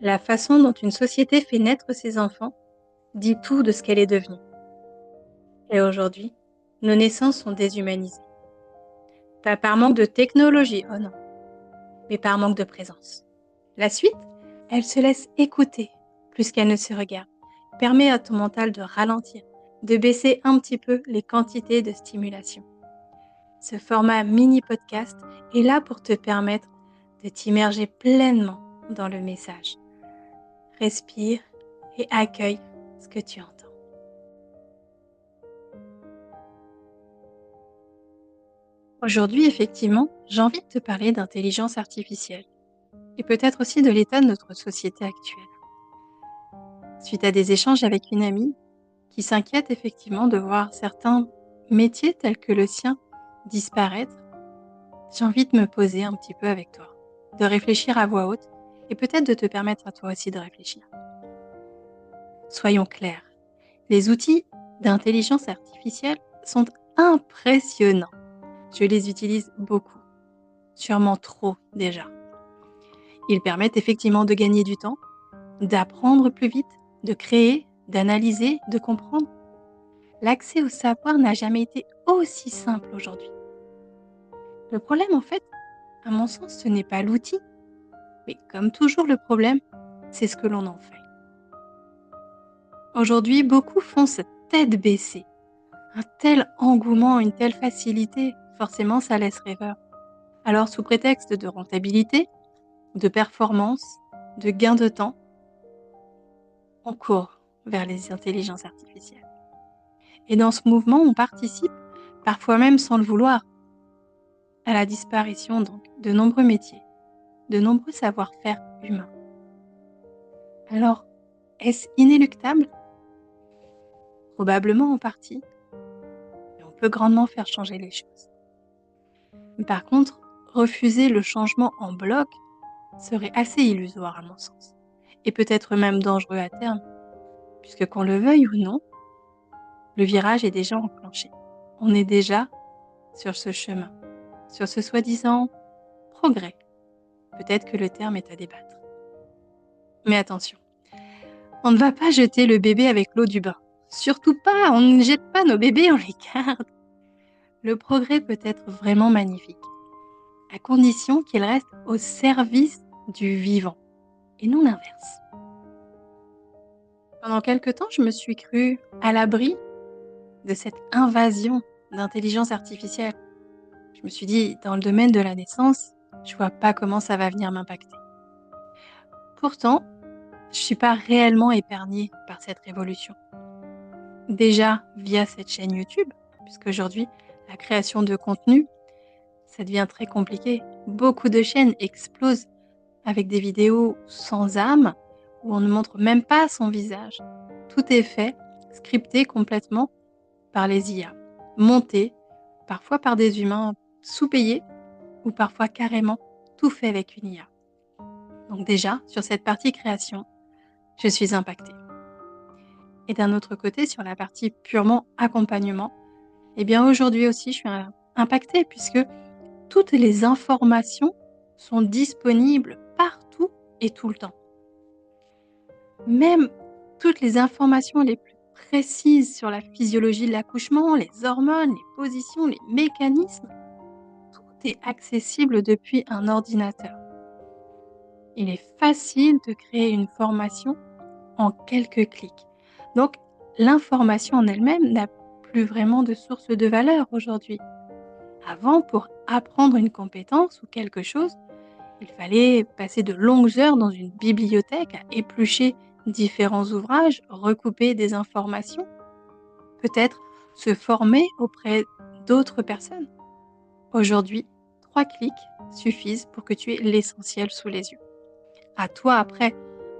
La façon dont une société fait naître ses enfants dit tout de ce qu'elle est devenue. Et aujourd'hui, nos naissances sont déshumanisées. Pas par manque de technologie, oh non, mais par manque de présence. La suite, elle se laisse écouter plus qu'elle ne se regarde. Permet à ton mental de ralentir, de baisser un petit peu les quantités de stimulation. Ce format mini-podcast est là pour te permettre de t'immerger pleinement dans le message. Respire et accueille ce que tu entends. Aujourd'hui, effectivement, j'ai envie de te parler d'intelligence artificielle et peut-être aussi de l'état de notre société actuelle. Suite à des échanges avec une amie qui s'inquiète effectivement de voir certains métiers tels que le sien disparaître, j'ai envie de me poser un petit peu avec toi, de réfléchir à voix haute et peut-être de te permettre à toi aussi de réfléchir. Soyons clairs, les outils d'intelligence artificielle sont impressionnants. Je les utilise beaucoup, sûrement trop déjà. Ils permettent effectivement de gagner du temps, d'apprendre plus vite, de créer, d'analyser, de comprendre. L'accès au savoir n'a jamais été aussi simple aujourd'hui. Le problème, en fait, à mon sens, ce n'est pas l'outil, mais comme toujours le problème, c'est ce que l'on en fait. Aujourd'hui, beaucoup font cette tête baissée. Un tel engouement, une telle facilité, forcément, ça laisse rêveur. Alors, sous prétexte de rentabilité, de performance, de gain de temps, on court vers les intelligences artificielles. Et dans ce mouvement, on participe, parfois même sans le vouloir, à la disparition donc de nombreux métiers, de nombreux savoir-faire humains. Alors, est-ce inéluctable? Probablement en partie, mais on peut grandement faire changer les choses. Par contre, refuser le changement en bloc serait assez illusoire à mon sens, et peut-être même dangereux à terme, puisque qu'on le veuille ou non, le virage est déjà enclenché. On est déjà sur ce chemin, sur ce soi-disant progrès. Peut-être que le terme est à débattre. Mais attention, on ne va pas jeter le bébé avec l'eau du bain. Surtout pas, on ne jette pas nos bébés, on les garde. Le progrès peut être vraiment magnifique, à condition qu'il reste au service du vivant, et non l'inverse. Pendant quelque temps, je me suis crue à l'abri de cette invasion d'intelligence artificielle. Je me suis dit, dans le domaine de la naissance, je vois pas comment ça va venir m'impacter. Pourtant, je suis pas réellement épargnée par cette révolution. Déjà via cette chaîne YouTube, puisqu'aujourd'hui, la création de contenu, ça devient très compliqué. Beaucoup de chaînes explosent avec des vidéos sans âme, où on ne montre même pas son visage. Tout est fait, scripté complètement par les IA, monté, parfois par des humains sous-payés, ou parfois carrément tout fait avec une IA. Donc déjà, sur cette partie création, je suis impactée. Et d'un autre côté, sur la partie purement accompagnement, eh bien aujourd'hui aussi, je suis impactée puisque toutes les informations sont disponibles partout et tout le temps. Même toutes les informations les plus précises sur la physiologie de l'accouchement, les hormones, les positions, les mécanismes, tout est accessible depuis un ordinateur. Il est facile de créer une formation en quelques clics. Donc, l'information en elle-même n'a plus vraiment de source de valeur aujourd'hui. Avant, pour apprendre une compétence ou quelque chose, il fallait passer de longues heures dans une bibliothèque à éplucher différents ouvrages, recouper des informations, peut-être se former auprès d'autres personnes. Aujourd'hui, 3 clics suffisent pour que tu aies l'essentiel sous les yeux. À toi après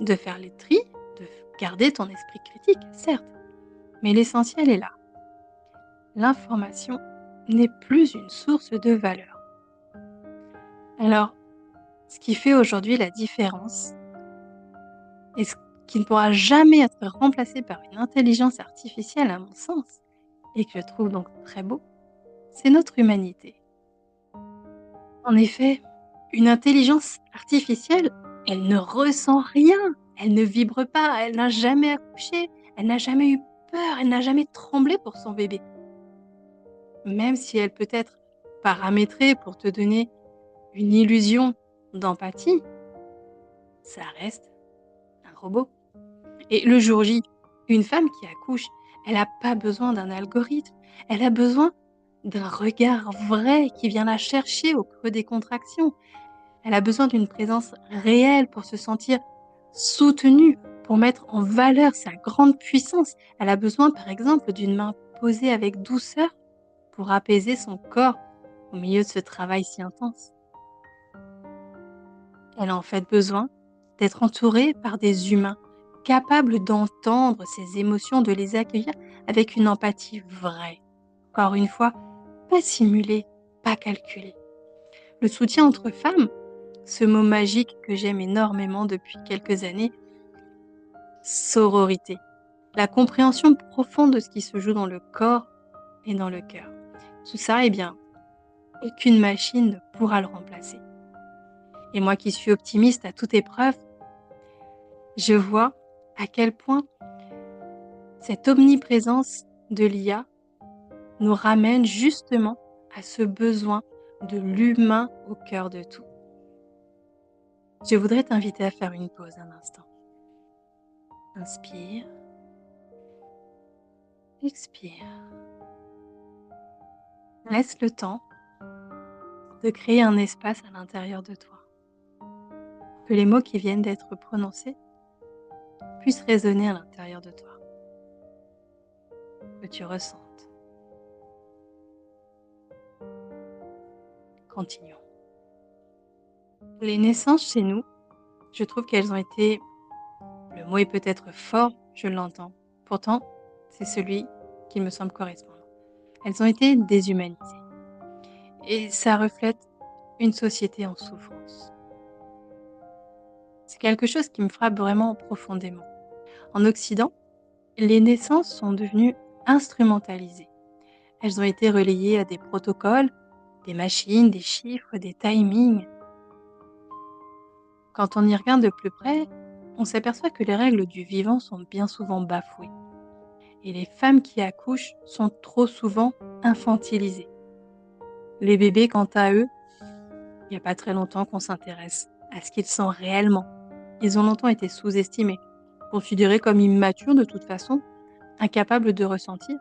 de faire les tris, de garder ton esprit critique, certes, mais l'essentiel est là. L'information n'est plus une source de valeur. Alors, ce qui fait aujourd'hui la différence, et ce qui ne pourra jamais être remplacé par une intelligence artificielle à mon sens, et que je trouve donc très beau, c'est notre humanité. En effet, une intelligence artificielle Elle ne ressent rien, elle ne vibre pas, elle n'a jamais accouché, elle n'a jamais eu peur, elle n'a jamais tremblé pour son bébé. Même si elle peut être paramétrée pour te donner une illusion d'empathie, ça reste un robot. Et le jour J, une femme qui accouche, elle n'a pas besoin d'un algorithme, elle a besoin d'un regard vrai qui vient la chercher au creux des contractions. Elle a besoin d'une présence réelle pour se sentir soutenue, pour mettre en valeur sa grande puissance. Elle a besoin, par exemple, d'une main posée avec douceur pour apaiser son corps au milieu de ce travail si intense. Elle a en fait besoin d'être entourée par des humains capables d'entendre ses émotions, de les accueillir avec une empathie vraie. Encore une fois, pas simulée, pas calculée. Le soutien entre femmes, ce mot magique que j'aime énormément depuis quelques années, sororité. La compréhension profonde de ce qui se joue dans le corps et dans le cœur. Tout ça, eh bien, aucune machine ne pourra le remplacer. Et moi qui suis optimiste à toute épreuve, je vois à quel point cette omniprésence de l'IA nous ramène justement à ce besoin de l'humain au cœur de tout. Je voudrais t'inviter à faire une pause un instant. Inspire, expire. Laisse le temps de créer un espace à l'intérieur de toi. Que les mots qui viennent d'être prononcés puissent résonner à l'intérieur de toi. Que tu ressentes. Continuons. Les naissances chez nous, je trouve qu'elles ont été, le mot est peut-être fort, je l'entends. Pourtant, c'est celui qui me semble correspondre. Elles ont été déshumanisées. Et ça reflète une société en souffrance. C'est quelque chose qui me frappe vraiment profondément. En Occident, les naissances sont devenues instrumentalisées. Elles ont été relayées à des protocoles, des machines, des chiffres, des timings. Quand on y regarde de plus près, on s'aperçoit que les règles du vivant sont bien souvent bafouées. Et les femmes qui accouchent sont trop souvent infantilisées. Les bébés, quant à eux, il n'y a pas très longtemps qu'on s'intéresse à ce qu'ils sont réellement. Ils ont longtemps été sous-estimés, considérés comme immatures de toute façon, incapables de ressentir.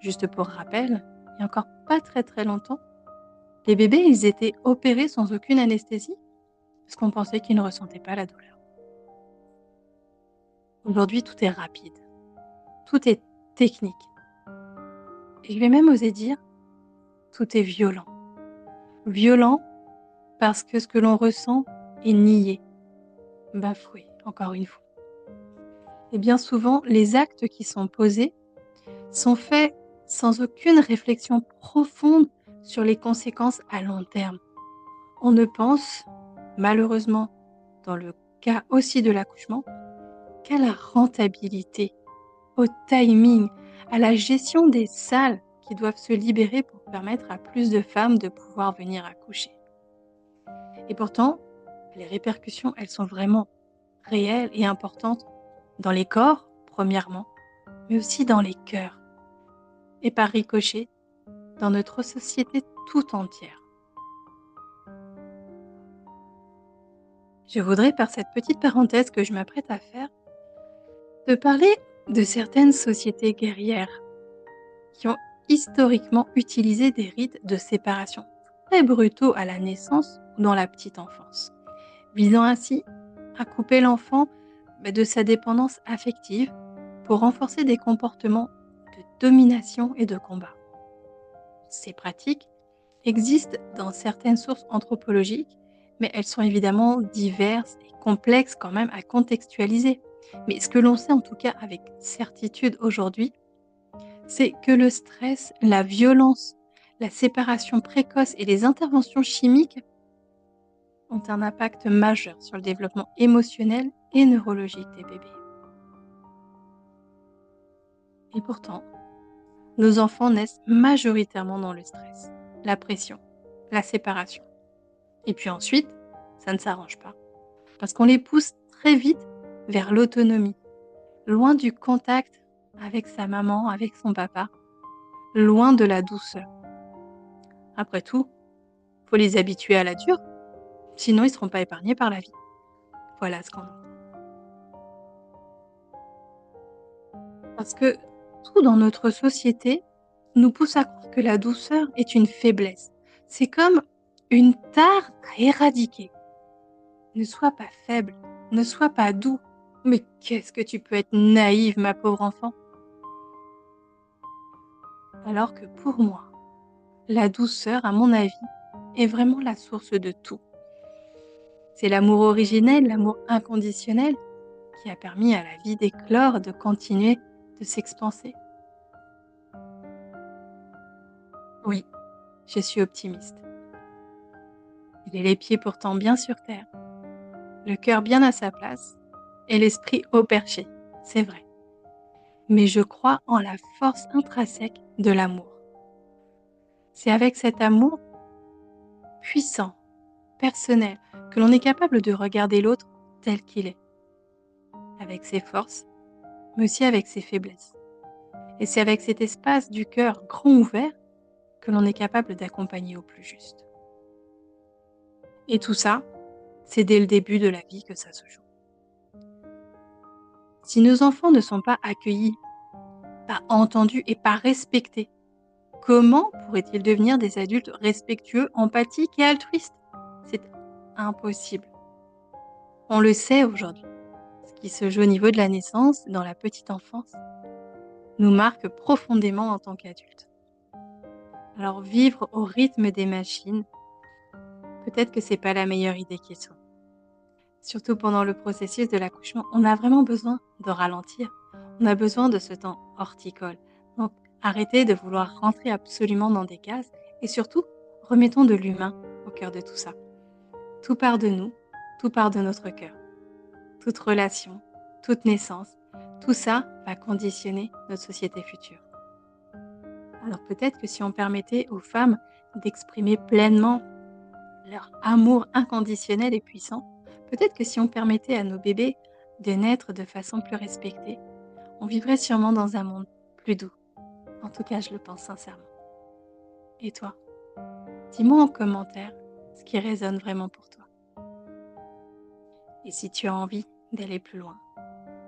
Juste pour rappel, il y a encore pas très longtemps, les bébés, ils étaient opérés sans aucune anesthésie parce qu'on pensait qu'ils ne ressentaient pas la douleur. Aujourd'hui, tout est rapide, tout est technique. Et je vais même oser dire, tout est violent. Violent parce que ce que l'on ressent est nié, bafoué, encore une fois. Et bien souvent, les actes qui sont posés sont faits sans aucune réflexion profonde sur les conséquences à long terme. On ne pense, malheureusement, dans le cas aussi de l'accouchement, qu'à la rentabilité, au timing, à la gestion des salles qui doivent se libérer pour permettre à plus de femmes de pouvoir venir accoucher. Et pourtant, les répercussions, elles sont vraiment réelles et importantes dans les corps, premièrement, mais aussi dans les cœurs. Et par ricochet, dans notre société tout entière. Je voudrais, par cette petite parenthèse que je m'apprête à faire, te parler de certaines sociétés guerrières qui ont historiquement utilisé des rites de séparation très brutaux à la naissance ou dans la petite enfance, visant ainsi à couper l'enfant de sa dépendance affective pour renforcer des comportements de domination et de combat. Ces pratiques existent dans certaines sources anthropologiques, mais elles sont évidemment diverses et complexes quand même à contextualiser. Mais ce que l'on sait en tout cas avec certitude aujourd'hui, c'est que le stress, la violence, la séparation précoce et les interventions chimiques ont un impact majeur sur le développement émotionnel et neurologique des bébés. Et pourtant, nos enfants naissent majoritairement dans le stress, la pression, la séparation. Et puis ensuite, ça ne s'arrange pas. parce qu'on les pousse très vite vers l'autonomie, loin du contact avec sa maman, avec son papa, loin de la douceur. Après tout, faut les habituer à la dure, sinon ils seront pas épargnés par la vie. Voilà ce qu'on entend. Parce que tout dans notre société nous pousse à croire que la douceur est une faiblesse. C'est comme une tare à éradiquer. Ne sois pas faible, ne sois pas doux. Mais qu'est-ce que tu peux être naïve, ma pauvre enfant? Alors que pour moi, la douceur, à mon avis, est vraiment la source de tout. C'est l'amour originel, l'amour inconditionnel, qui a permis à la vie d'éclore, de continuer, de s'expanser. Oui, je suis optimiste. J'ai les pieds pourtant bien sur terre, le cœur bien à sa place et l'esprit haut perché, c'est vrai. Mais je crois en la force intrinsèque de l'amour. C'est avec cet amour puissant, personnel, que l'on est capable de regarder l'autre tel qu'il est, avec ses forces, mais aussi avec ses faiblesses. Et c'est avec cet espace du cœur grand ouvert que l'on est capable d'accompagner au plus juste. Et tout ça, c'est dès le début de la vie que ça se joue. Si nos enfants ne sont pas accueillis, pas entendus et pas respectés, comment pourraient-ils devenir des adultes respectueux, empathiques et altruistes? C'est impossible. On le sait aujourd'hui. Ce qui se joue au niveau de la naissance, dans la petite enfance, nous marque profondément en tant qu'adultes. Alors vivre au rythme des machines, peut-être que c'est pas la meilleure idée qui soit. Surtout pendant le processus de l'accouchement, on a vraiment besoin de ralentir. On a besoin de ce temps horticole. Donc arrêtez de vouloir rentrer absolument dans des cases et surtout, remettons de l'humain au cœur de tout ça. Tout part de nous, tout part de notre cœur. Toute relation, toute naissance, tout ça va conditionner notre société future. Alors peut-être que si on permettait aux femmes d'exprimer pleinement leur amour inconditionnel et puissant, peut-être que si on permettait à nos bébés de naître de façon plus respectée, on vivrait sûrement dans un monde plus doux. En tout cas, je le pense sincèrement. Et toi? Dis-moi en commentaire ce qui résonne vraiment pour toi. Et si tu as envie d'aller plus loin,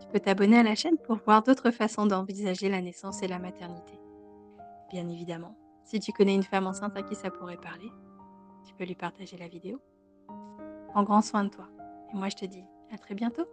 tu peux t'abonner à la chaîne pour voir d'autres façons d'envisager la naissance et la maternité. Bien évidemment, si tu connais une femme enceinte à qui ça pourrait parler, tu peux lui partager la vidéo. Prends grand soin de toi. Et moi, je te dis à très bientôt.